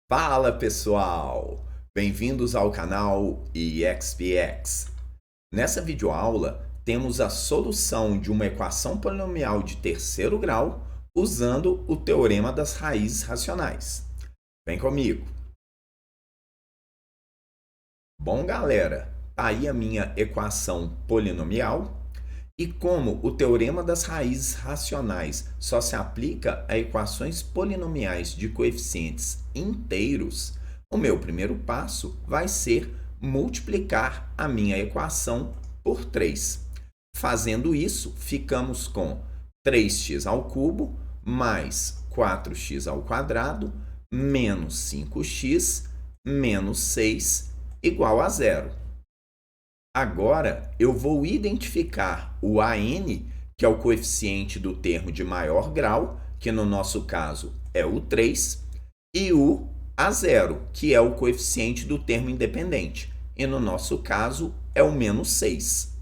Fala pessoal! Bem-vindos ao canal EXPX. Nessa videoaula, temos a solução de uma equação polinomial de terceiro grau usando o teorema das raízes racionais. Vem comigo! Bom, galera, tá aí a minha equação polinomial. E como o teorema das raízes racionais só se aplica a equações polinomiais de coeficientes inteiros, o meu primeiro passo vai ser multiplicar a minha equação por 3. Fazendo isso, ficamos com 3x ao cubo mais 4x ao quadrado menos 5x menos 6 igual a zero. Agora, eu vou identificar o AN, que é o coeficiente do termo de maior grau, que no nosso caso é o 3, e o A0, que é o coeficiente do termo independente, e no nosso caso é o menos 6.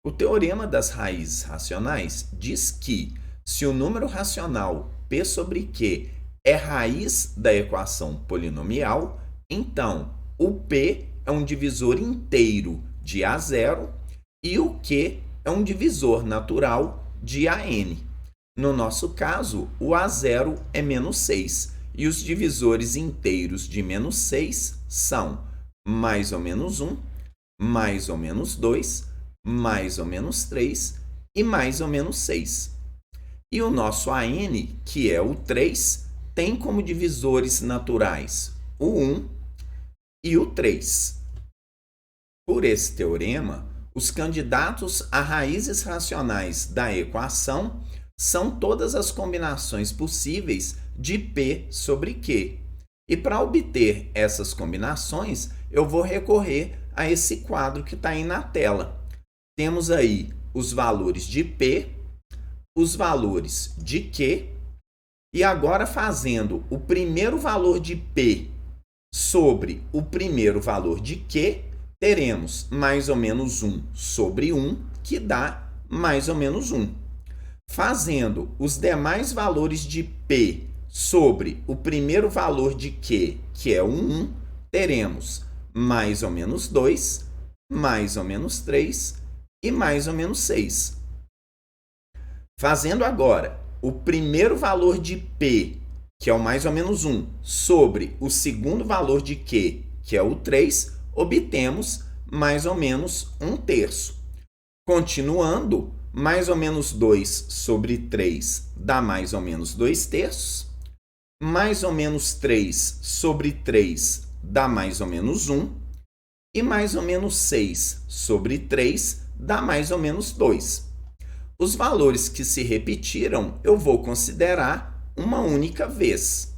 O teorema das raízes racionais diz que, se o número racional P sobre Q é raiz da equação polinomial, então o P é um divisor inteiro de A0 e o Q é um divisor natural de AN. No nosso caso, o A0 é menos 6 e os divisores inteiros de menos 6 são mais ou menos 1, mais ou menos 2, mais ou menos 3 e mais ou menos 6. E o nosso AN, que é o 3, tem como divisores naturais o 1 e o 3. Por esse teorema, os candidatos a raízes racionais da equação são todas as combinações possíveis de P sobre Q. E para obter essas combinações, eu vou recorrer a esse quadro que está aí na tela. Temos aí os valores de P, os valores de Q, e agora fazendo o primeiro valor de P sobre o primeiro valor de Q, teremos mais ou menos 1 sobre 1, que dá mais ou menos 1. Fazendo os demais valores de P sobre o primeiro valor de Q, que é o 1, teremos mais ou menos 2, mais ou menos 3 e mais ou menos 6. Fazendo agora o primeiro valor de P, que é o mais ou menos 1, sobre o segundo valor de Q, que é o 3, obtemos mais ou menos 1/3. Continuando, mais ou menos 2 sobre 3 dá mais ou menos 2/3. Mais ou menos 3 sobre 3 dá mais ou menos 1. E mais ou menos 6 sobre 3 dá mais ou menos 2. Os valores que se repetiram eu vou considerar uma única vez.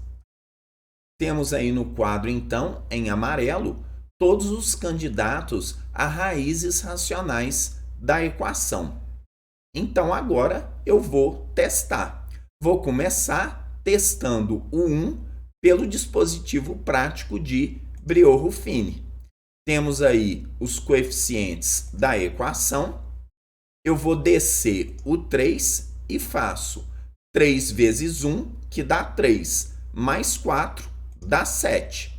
Temos aí no quadro, então, em amarelo, todos os candidatos a raízes racionais da equação. Então, agora eu vou testar. Vou começar testando o 1 pelo dispositivo prático de Briot-Ruffini. Temos aí os coeficientes da equação. Eu vou descer o 3 e faço 3 vezes 1, que dá 3, mais 4, dá 7.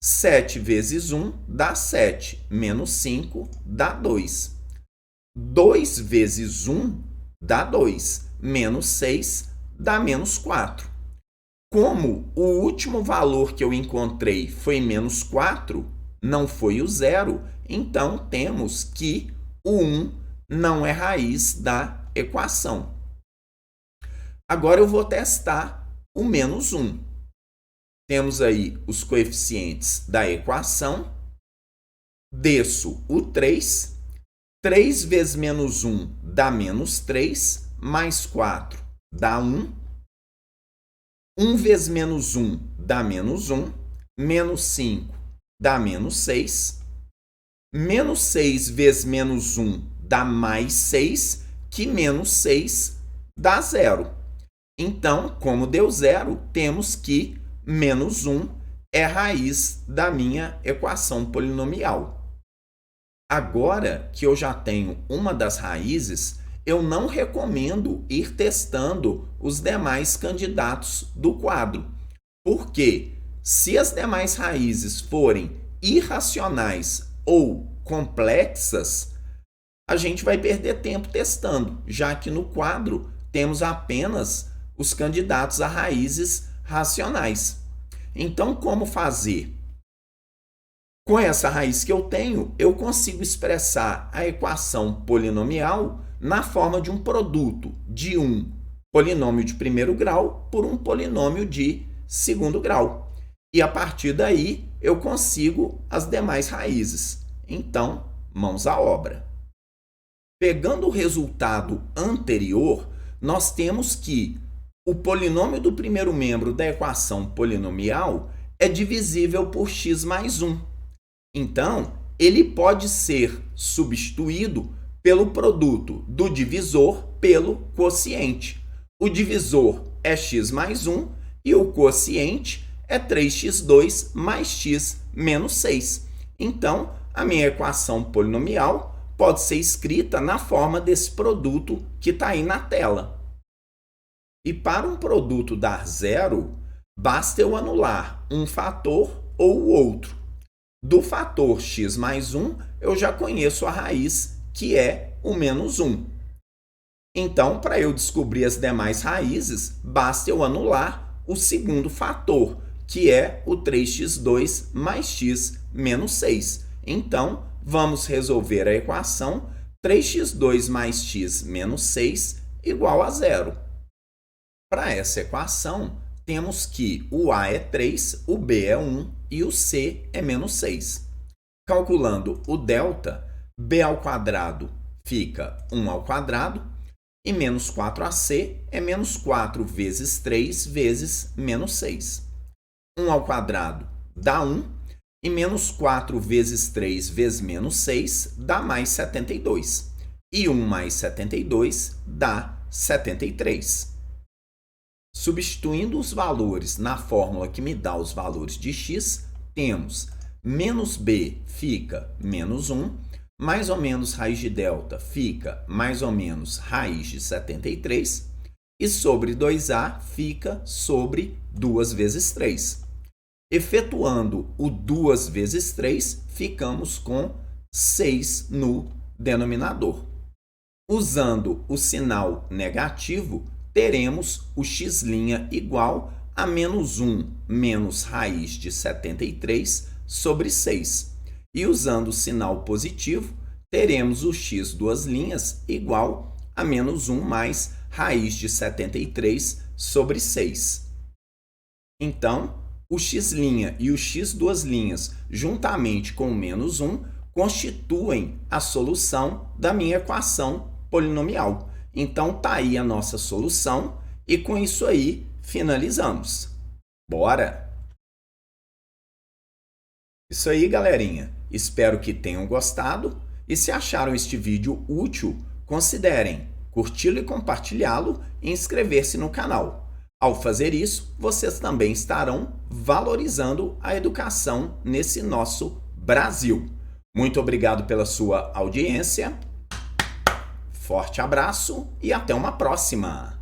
7 vezes 1 dá 7, menos 5 dá 2. 2 vezes 1 dá 2, menos 6 dá menos 4. Como o último valor que eu encontrei foi menos 4, não foi o zero, então temos que o 1 não é raiz da equação. Agora eu vou testar o menos 1. Temos aí os coeficientes da equação. Desço o 3. 3 vezes menos 1 dá menos 3, mais 4 dá 1. 1 vezes menos 1 dá menos 1. Menos 5 dá menos 6. Menos 6 vezes menos 1 dá mais 6, que menos 6 dá 0. Então, como deu 0, temos que menos 1 é raiz da minha equação polinomial. Agora que eu já tenho uma das raízes, eu não recomendo ir testando os demais candidatos do quadro, Porque se as demais raízes forem irracionais ou complexas, a gente vai perder tempo testando, já que no quadro temos apenas os candidatos a raízes racionais. Então, como fazer? Com essa raiz que eu tenho, eu consigo expressar a equação polinomial na forma de um produto de um polinômio de primeiro grau por um polinômio de segundo grau. E a partir daí, eu consigo as demais raízes. Então, mãos à obra. Pegando o resultado anterior, nós temos que o polinômio do primeiro membro da equação polinomial é divisível por x mais 1. Então, ele pode ser substituído pelo produto do divisor pelo quociente. O divisor é x mais 1 e o quociente é 3x2 mais x menos 6. Então, a minha equação polinomial pode ser escrita na forma desse produto que está aí na tela. E para um produto dar zero, basta eu anular um fator ou o outro. Do fator x mais 1, eu já conheço a raiz, que é o menos 1. Então, para eu descobrir as demais raízes, basta eu anular o segundo fator, que é o 3x2 mais x menos 6. Então, vamos resolver a equação 3x2 mais x menos 6 igual a zero. Para essa equação, temos que o A é 3, o B é 1 e o C é menos 6. Calculando o delta, B ao quadrado fica 1 ao quadrado e menos 4ac é menos 4 vezes 3 vezes menos 6. 1 ao quadrado dá 1 e menos 4 vezes 3 vezes menos 6 dá mais 72. E 1 mais 72 dá 73. Substituindo os valores na fórmula que me dá os valores de x, temos menos b fica menos 1, mais ou menos raiz de delta fica mais ou menos raiz de 73, e sobre 2a fica sobre 2 vezes 3. Efetuando o 2 vezes 3, ficamos com 6 no denominador. Usando o sinal negativo, teremos o x' igual a menos 1 menos raiz de 73 sobre 6. E usando o sinal positivo, teremos o x duas linhas igual a menos 1 mais raiz de 73 sobre 6. Então, o x' e o x duas linhas, juntamente com o menos 1, constituem a solução da minha equação polinomial. Então, tá aí a nossa solução e com isso aí finalizamos. Bora! Isso aí, galerinha. Espero que tenham gostado e se acharam este vídeo útil, considerem curti-lo e compartilhá-lo e inscrever-se no canal. Ao fazer isso, vocês também estarão valorizando a educação nesse nosso Brasil. Muito obrigado pela sua audiência. Forte abraço e até uma próxima!